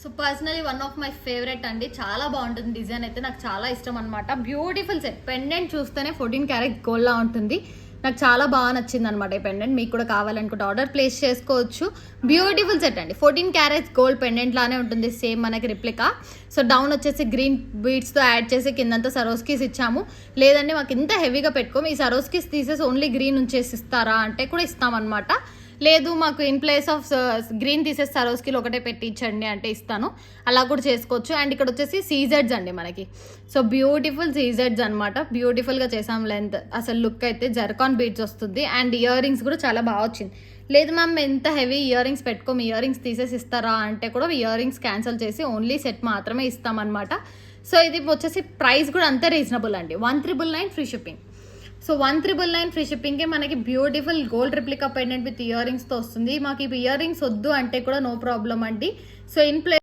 So personally one of my favourite అండి, చాలా బాగుంటుంది డిజైన్ అయితే, నాకు చాలా ఇష్టం అనమాట. బ్యూటిఫుల్ సెట్, పెండెంట్ చూస్తేనే 14 క్యారెట్ గోల్డ్ లా ఉంటుంది. నాకు చాలా బాగా నచ్చింది అనమాట ఈ పెండెంట్. మీకు కూడా కావాలనుకుంటే ఆర్డర్ ప్లేస్ చేసుకోవచ్చు. బ్యూటిఫుల్ సెట్ అండి, 14 క్యారెట్స్ గోల్డ్ పెండెంట్ లానే ఉంటుంది, సేమ్ మనకి రిప్లికా. సో డౌన్ వచ్చేసి గ్రీన్ బీడ్స్తో యాడ్ చేసి కిందంతా సరోస్కీస్ ఇచ్చాము. లేదండి మాకు ఇంత హెవీగా పెట్టుకోము, ఈ సరోస్కీస్ తీసేసి ఓన్లీ గ్రీన్ ఉంచేసి ఇస్తారా అంటే కూడా ఇస్తామన్నమాట. లేదు మాకు ఇన్ ప్లేస్ ఆఫ్ గ్రీన్ తీసేసి సరోస్కిలో ఒకటే పెట్టి ఇచ్చండి అంటే ఇస్తాను, అలా కూడా చేసుకోవచ్చు. అండ్ ఇక్కడ వచ్చేసి సీజెడ్స్ అండి మనకి. సో బ్యూటిఫుల్ సీజెడ్స్ అనమాట, బ్యూటిఫుల్గా చేసాం. లెంత్ అసలు లుక్ అయితే జర్కాన్ బీడ్స్ వస్తుంది. అండ్ ఇయర్ రింగ్స్ కూడా చాలా బాగా వచ్చింది. లేదు మ్యామ్ ఎంత హెవీ ఇయర్ రింగ్స్ పెట్టుకోము, ఇయర్ రింగ్స్ తీసేసి ఇస్తారా అంటే కూడా ఇయర్ రింగ్స్ క్యాన్సిల్ చేసి ఓన్లీ సెట్ మాత్రమే ఇస్తామన్నమాట. సో ఇది వచ్చేసి ప్రైస్ కూడా అంతే రీజనబుల్ అండి, 1,999 ఫ్రీ షిప్పింగ్. సో 1,999 ఫ్రీ షిప్పింగ్కి మనకి beautiful gold replica pendant with ఇయర్ రింగ్స్తో వస్తుంది. మాకు ఈ ఇయర్ రింగ్స్ వద్దు అంటే కూడా నో ప్రాబ్లం అండి. So in place